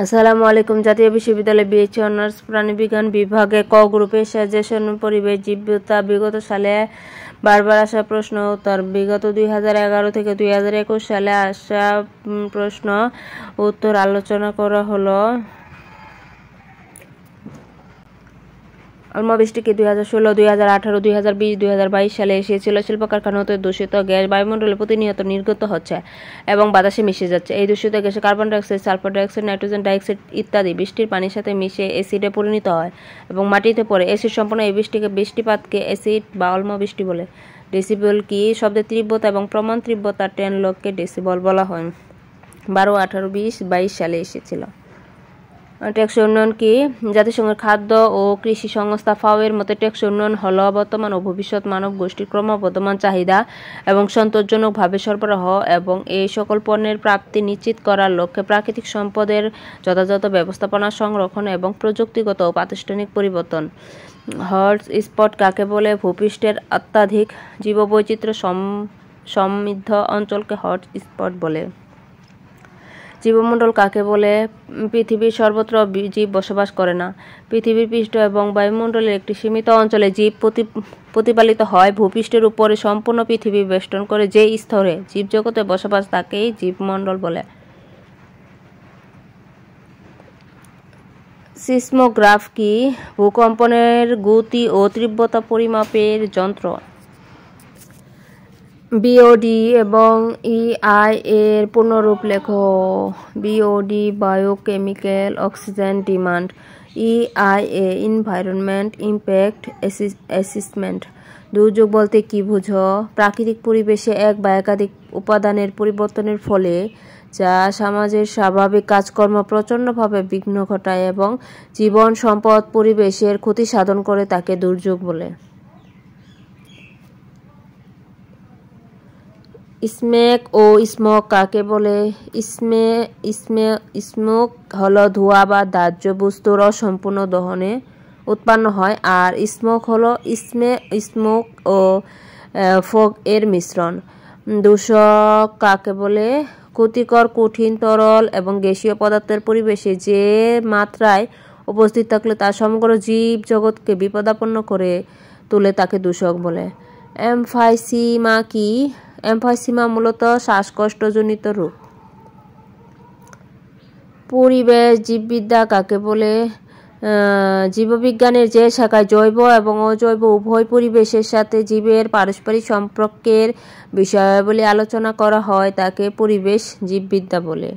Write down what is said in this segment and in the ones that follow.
আসসালামু আলাইকুম। জাতীয় বিশ্ববিদ্যালয় বিএসসি অনার্স প্রাণীবিজ্ঞান বিভাগে ক গ্রুপের সাজেশন পরিবেশ জীববিদ্যা বিগত সালে বারবার আসা প্রশ্ন উত্তর। বিগত 2011 থেকে 2021 সালে আসা প্রশ্ন উত্তর আলোচনা করা হলো। বৃষ্টি কি 2016, 2018, 2020, 2022 সালে এসেছিল। শিল্প কারখানা হতে দূষিত গ্যাস বায়ুমণ্ডলে প্রতিনিয়ত নির্গত হচ্ছে এবং বাতাসে মিশে যাচ্ছে। এই দূষিত গ্যাসে carbon dioxide, sulphur dioxide, nitrogen dioxide ইত্যাদি বৃষ্টির পানির সাথে মিশে অ্যাসিডে পরিণত হয় এবং মাটিতে পড়ে। অ্যাসিড সম্পন্ন এই বৃষ্টিপাতকে অ্যাসিড বা অম্ল বৃষ্টি বলে। ডেসিবেল কি শব্দের তীব্রতা এবং প্রমাণ তীব্রতা 10 লক্ষকে ডেসিবল বলা হয়। 12, 18, 20, 22 সালে এসেছিল। টেকসই উন্নয়ন কি? জাতিসংঘের খাদ্য ও কৃষি সংস্থা FAO এর মতে টেকসই উন্নয়ন হল বর্তমান ও ভবিষ্যৎ মানব গোষ্ঠীর ক্রমবর্ধমান চাহিদা এবং সন্তোষজনকভাবে সরবরাহ এবং এই সকল পণ্যের প্রাপ্তি নিশ্চিত করার লক্ষ্যে প্রাকৃতিক সম্পদের যথাযথ ব্যবস্থাপনা, সংরক্ষণ এবং প্রযুক্তিগত ও প্রাতিষ্ঠানিক পরিবর্তন। হট স্পট কাকে বলে? ভূপৃষ্ঠের অত্যাধিক জীববৈচিত্র্য সমৃদ্ধ অঞ্চলকে হট স্পট বলে। জীবমণ্ডল কাকে বলে? পৃথিবীর সর্বত্র জীব বসবাস করে না। পৃথিবীর পৃষ্ঠ এবং বায়ুমণ্ডলের একটি সীমিত অঞ্চলে জীব প্রতিপালিত হয়। ভূপৃষ্ঠের উপরে সম্পূর্ণ পৃথিবী বেষ্টন করে যে স্তরে জীবজগতে বসবাস তাকেই জীবমণ্ডল বলে। সিসমোগ্রাফ কি? ভূকম্পনের গতি ও তীব্রতা পরিমাপের যন্ত্র। বিওডি এবং ইআই এর পূর্ণরূপ লেখো। BOD biochemical oxygen demand, EIA environment impact assessment. দুর্যোগ বলতে কি বুঝো? প্রাকৃতিক পরিবেশে এক বা একাধিক উপাদানের পরিবর্তনের ফলে যা সমাজের স্বাভাবিক কাজকর্ম প্রচণ্ডভাবে বিঘ্ন ঘটায় এবং জীবন, সম্পদ, পরিবেশের ক্ষতি সাধন করে তাকে দুর্যোগ বলে। স্মেক ও স্মোক কাকে বলে? স্মোক হলো ধোঁয়া বা দাহ্য বস্তুর অসম্পূর্ণ দহনে উৎপন্ন হয়, আর স্মোক হলো স্মোক ও ফগ এর মিশ্রণ। দূষক কাকে বলে? ক্ষতিকর কঠিন, তরল এবং গ্যাসীয় পদার্থের পরিবেশে যে মাত্রায় উপস্থিত থাকলে তা সমগ্র জীব জগৎকে বিপদাপন্ন করে তুলে তাকে দূষক বলে। এমফাইসিমা কি? এমফাইসিমা মূলত শ্বাসকষ্টজনিত রোগ। পরিবেশ জীববিদ্যা কাকে বলে? জীববিজ্ঞানের যে শাখায় জৈব এবং অজৈব উভয় পরিবেশের সাথে জীবের পারস্পরিক সম্পর্কের বিষয়াবলী আলোচনা করা হয় তাকে পরিবেশ জীববিদ্যা বলে।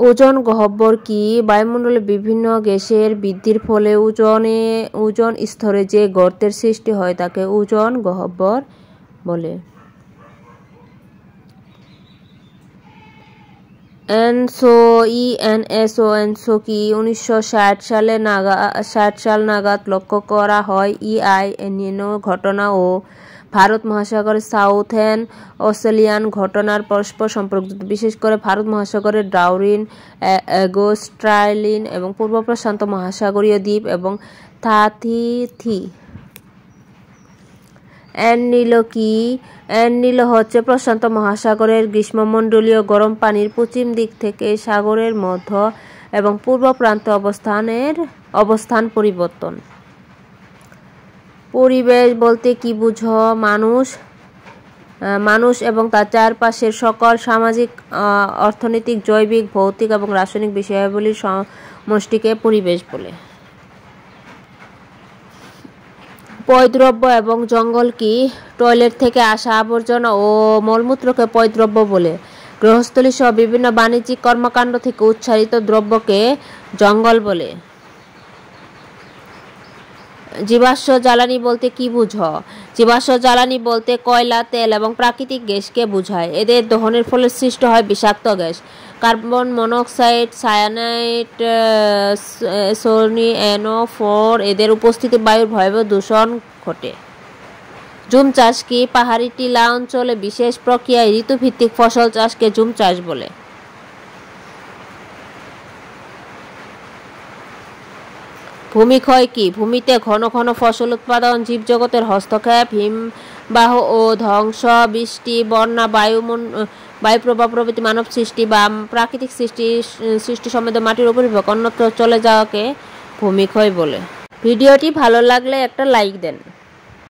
ওজন গহ্বর কি? বায়ুমণ্ডলে বিভিন্ন গ্যাসের বৃদ্ধির ফলে ওজন স্তরে যে গর্তের সৃষ্টি হয় তাকে ওজন গহ্বর বলে। এনসো কি? 1960 সাল নাগাদ লক্ষ্য করা হয় ইআই এনিনো ঘটনা ও ভারত মহাসাগরের সাউথেন অস্ট্রেলিয়ান ঘটনার পরস্পর সম্পর্কিত, বিশেষ করে ভারত মহাসাগরের ডারউইন, অগস্টালিন এবং পূর্ব প্রশান্ত মহাসাগরীয় দ্বীপ এবং তাহিতি। এল-নিনো কি? এল-নিনো হচ্ছে প্রশান্ত মহাসাগরের গ্রীষ্মমণ্ডলীয় গরম পানির পশ্চিম দিক থেকে সাগরের মধ্য এবং পূর্ব প্রান্তে অবস্থান পরিবর্তন। পরিবেশ বলতে কি বুঝো? মানুষ এবং তার চারপাশের সকল সামাজিক, অর্থনৈতিক, জৈবিক, ভৌতিক এবং রাসায়নিক বিষয়াবলীর সমষ্টিকে পরিবেশ বলে। পয়ঃদ্রব্য এবং জঙ্গল কি? টয়লেট থেকে আসা আবর্জনা ও মলমূত্রকে পয়ঃদ্রব্য বলে। গৃহস্থলী সহ বিভিন্ন বাণিজ্যিক কর্মকাণ্ড থেকে উৎসারিত দ্রব্যকে জঙ্গল বলে। জীবাশ্ম জ্বালানি বলতে কি বুঝো? জীবাশ্ম জ্বালানি বলতে কয়লা, তেল এবং প্রাকৃতিক গ্যাসকে বোঝায়। এদের দহনের ফলে সৃষ্টি হয় বিষাক্ত gas, carbon monoxide, cyanide, NO4। এদের উপস্থিতি বায়ুর ভয়াবহ দূষণ ঘটে। জুম চাষ কি? পাহাড়ি টিলা অঞ্চলে বিশেষ প্রক্রিয়ায় ঋতুভিত্তিক ফসল চাষকে জুম চাষ বলে। ভূমিক্ষয় কি? ভূমিতে ঘন ঘন ফসল উৎপাদন, জীবজগতের হস্তক্ষেপ, হিমবাহ ও ধ্বংস, বৃষ্টি, বন্যা, বায়ুপ্রবাহ প্রভৃতি মানব সৃষ্টি বা প্রাকৃতিক সৃষ্টি সমৃদ্ধ মাটির উপরিভাগ অন্যত্র চলে যাওয়াকে ভূমিক্ষয় বলে। ভিডিওটি ভালো লাগলে একটা লাইক দেন।